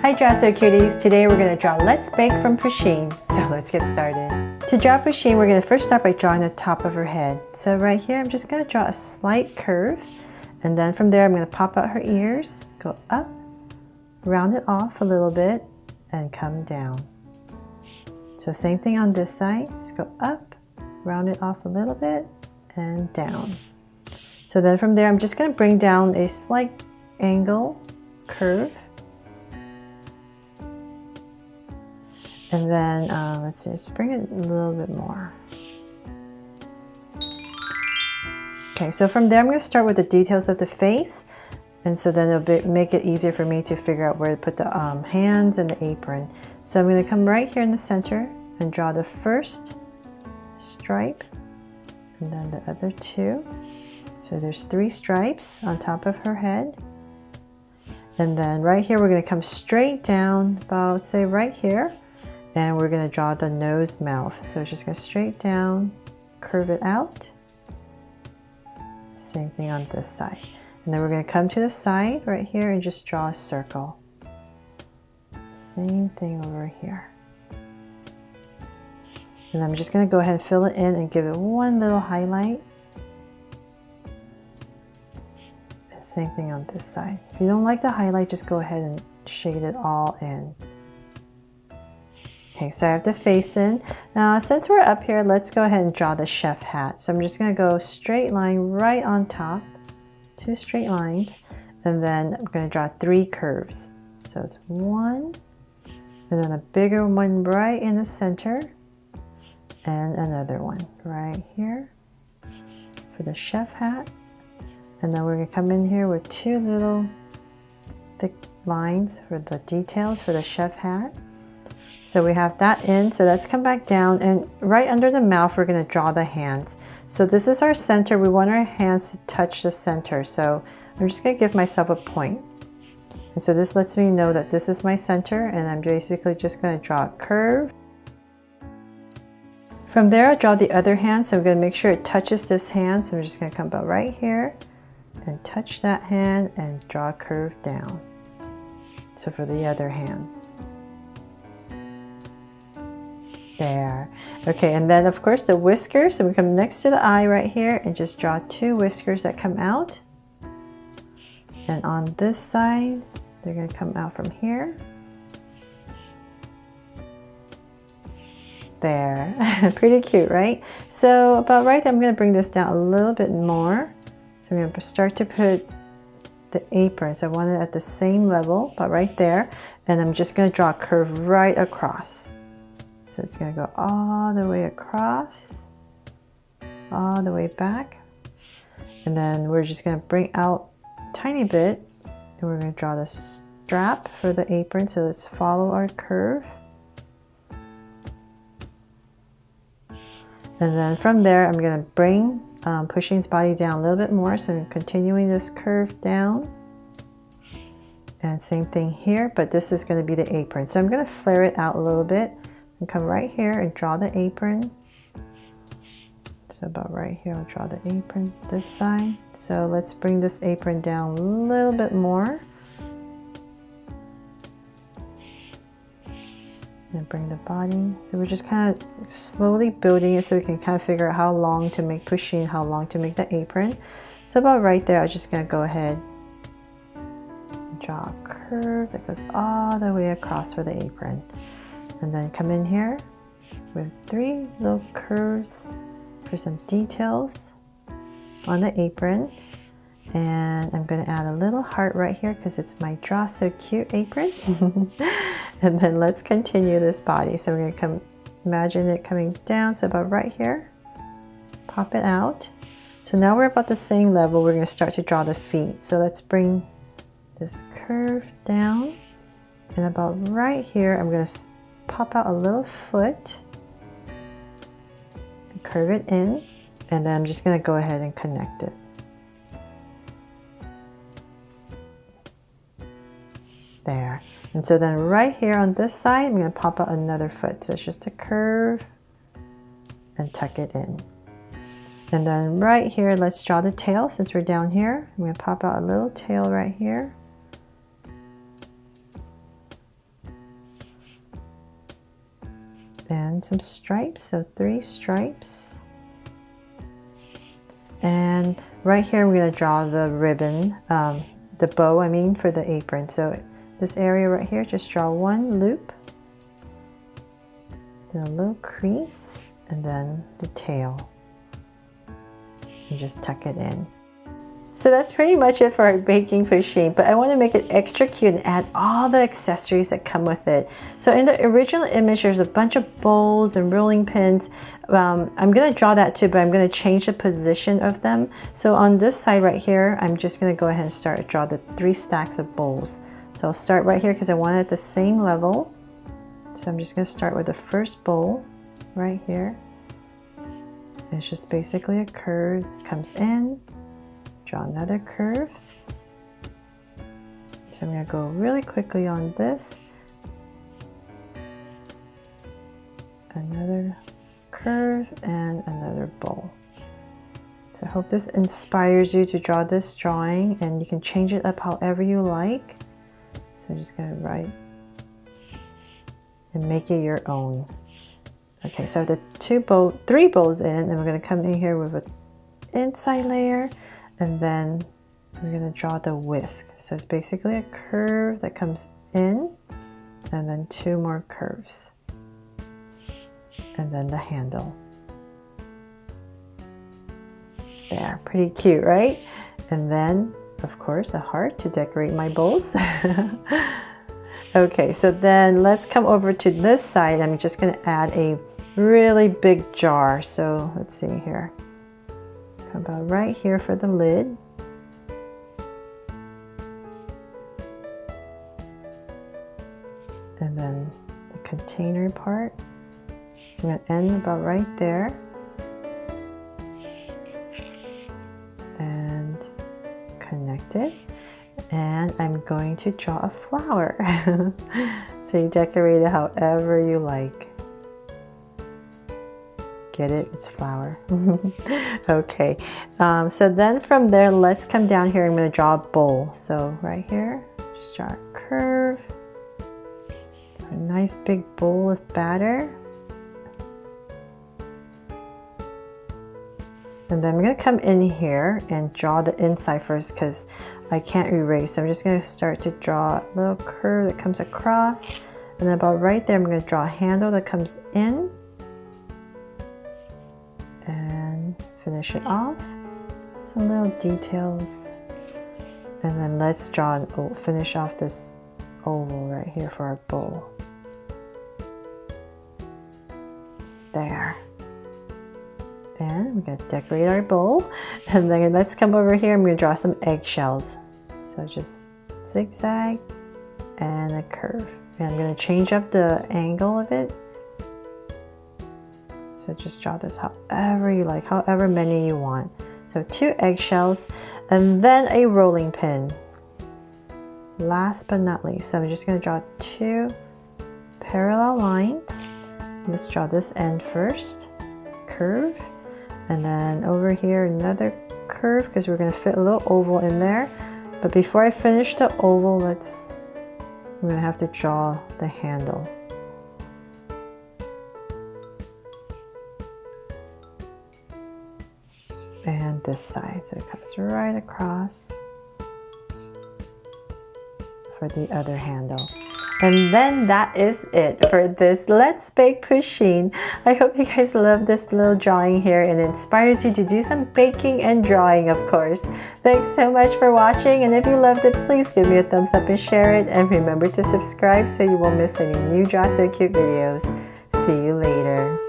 Hi Draw So Cuties! Today we're going to draw Let's Bake from Pusheen. So let's get started. To draw Pusheen, we're going to first start by drawing the top of her head. So right here I'm just going to draw a slight curve, and then from there I'm going to pop out her ears, go up, round it off a little bit, and come down. So same thing on this side, just go up, round it off a little bit, and down. So then from there I'm just going to bring down a slight angle curve. And then, let's see, let's bring it a little bit more. Okay, so from there I'm going to start with the details of the face. And so then it'll make it easier for me to figure out where to put the hands and the apron. So I'm going to come right here in the center and draw the first stripe. And then the other two. So there's 3 stripes on top of her head. And then right here we're going to come straight down about, say, right here. And we're going to draw the nose mouth. So it's just going to straight down, curve it out. Same thing on this side. And then we're going to come to the side right here and just draw a circle. Same thing over here. And I'm just going to go ahead and fill it in and give it one little highlight. And same thing on this side. If you don't like the highlight, just go ahead and shade it all in. Okay, so I have the face in. Now, since we're up here, let's go ahead and draw the chef hat. So I'm just going to go straight line right on top, 2 straight lines, and then I'm going to draw 3 curves. So it's 1, and then a bigger one right in the center, and another one right here for the chef hat. And then we're going to come in here with 2 little thick lines for the details for the chef hat. So we have that in, so let's come back down, and right under the mouth we're going to draw the hands. So this is our center. We want our hands to touch the center, so I'm just going to give myself a point. And so this lets me know that this is my center, and I'm basically just going to draw a curve. From there I'll draw the other hand, so I'm going to make sure it touches this hand, so I'm just going to come about right here and touch that hand and draw a curve down. So for the other hand. There. Okay, and then of course the whiskers, so we come next to the eye right here and just draw 2 whiskers that come out. And on this side, they're going to come out from here. There. Pretty cute, right? So about right there, I'm going to bring this down a little bit more. So I'm going to start to put the apron. So I want it at the same level, but right there. And I'm just going to draw a curve right across. So it's going to go all the way across, all the way back. And then we're just going to bring out a tiny bit, and we're going to draw the strap for the apron. So let's follow our curve. And then from there, I'm going to bring Pusheen's body down a little bit more. So I'm continuing this curve down. And same thing here, but this is going to be the apron. So I'm going to flare it out a little bit. And come right here and draw the apron. So about right here, I'll draw the apron this side. So let's bring this apron down a little bit more. And bring the body. So we're just kind of slowly building it so we can kind of figure out how long to make Pusheen, how long to make the apron. So about right there, I'm just going to go ahead and draw a curve that goes all the way across for the apron. And then come in here with 3 little curves for some details on the apron. And I'm going to add a little heart right here because it's my Draw So Cute apron. And then let's continue this body. So we're going to imagine it coming down. So about right here, pop it out. So now we're about the same level. We're going to start to draw the feet. So let's bring this curve down. And about right here, I'm going to pop out a little foot and curve it in, and then I'm just going to go ahead and connect it. There. And so then right here on this side, I'm going to pop out another foot. So it's just a curve and tuck it in. And then right here, let's draw the tail. Since we're down here, I'm going to pop out a little tail right here. and some stripes, so 3 stripes. And right here I'm going to draw the ribbon, the bow I mean, for the apron. So this area right here, just draw 1 loop, then a little crease, and then the tail, and just tuck it in. So that's pretty much it for our baking Pusheen, but I want to make it extra cute and add all the accessories that come with it. So in the original image, there's a bunch of bowls and rolling pins. I'm going to draw that too, but I'm going to change the position of them. So on this side right here, I'm just going to go ahead and draw the 3 stacks of bowls. So I'll start right here because I want it at the same level. So I'm just going to start with the first bowl right here. It's just basically a curve, comes in. Draw another curve. So I'm going to go really quickly on this. Another curve and another bowl. So I hope this inspires you to draw this drawing, and you can change it up however you like. So I'm just going to write and make it your own. Okay, so the 3 bows in, and we're going to come in here with an inside layer. And then we're going to draw the whisk. So it's basically a curve that comes in, and then 2 more curves. And then the handle. There, pretty cute, right? And then, of course, a heart to decorate my bowls. Okay, so then let's come over to this side. I'm just going to add a really big jar. So let's see here. About right here for the lid. And then the container part. So I'm going to end about right there. And connect it. And I'm going to draw a flower. So you decorate it however you like. Get it? It's flower. Okay, so then from there, let's come down here. I'm going to draw a bowl. So right here, just draw a curve. A nice big bowl of batter. And then I'm going to come in here and draw the inside first because I can't erase. So I'm just going to start to draw a little curve that comes across. And then about right there, I'm going to draw a handle that comes in. And finish it off. Some little details. And then let's draw finish off this oval right here for our bowl. There. And we're going to decorate our bowl. And then let's come over here. I'm going to draw some eggshells. So just zigzag and a curve. And I'm going to change up the angle of it. So just draw this however you like, however many you want. So 2 eggshells and then a rolling pin. Last but not least, so I'm just going to draw 2 parallel lines. Let's draw this end first, curve, and then over here another curve because we're going to fit a little oval in there. But before I finish the oval, I'm going to have to draw the handle. And this side, so it comes right across for the other handle. And then that is it for this Let's Bake Pusheen. I hope you guys love this little drawing here and it inspires you to do some baking and drawing, of course. Thanks so much for watching, and if you loved it, please give me a thumbs up and share it, and remember to subscribe so you won't miss any new Draw So Cute videos. See you later.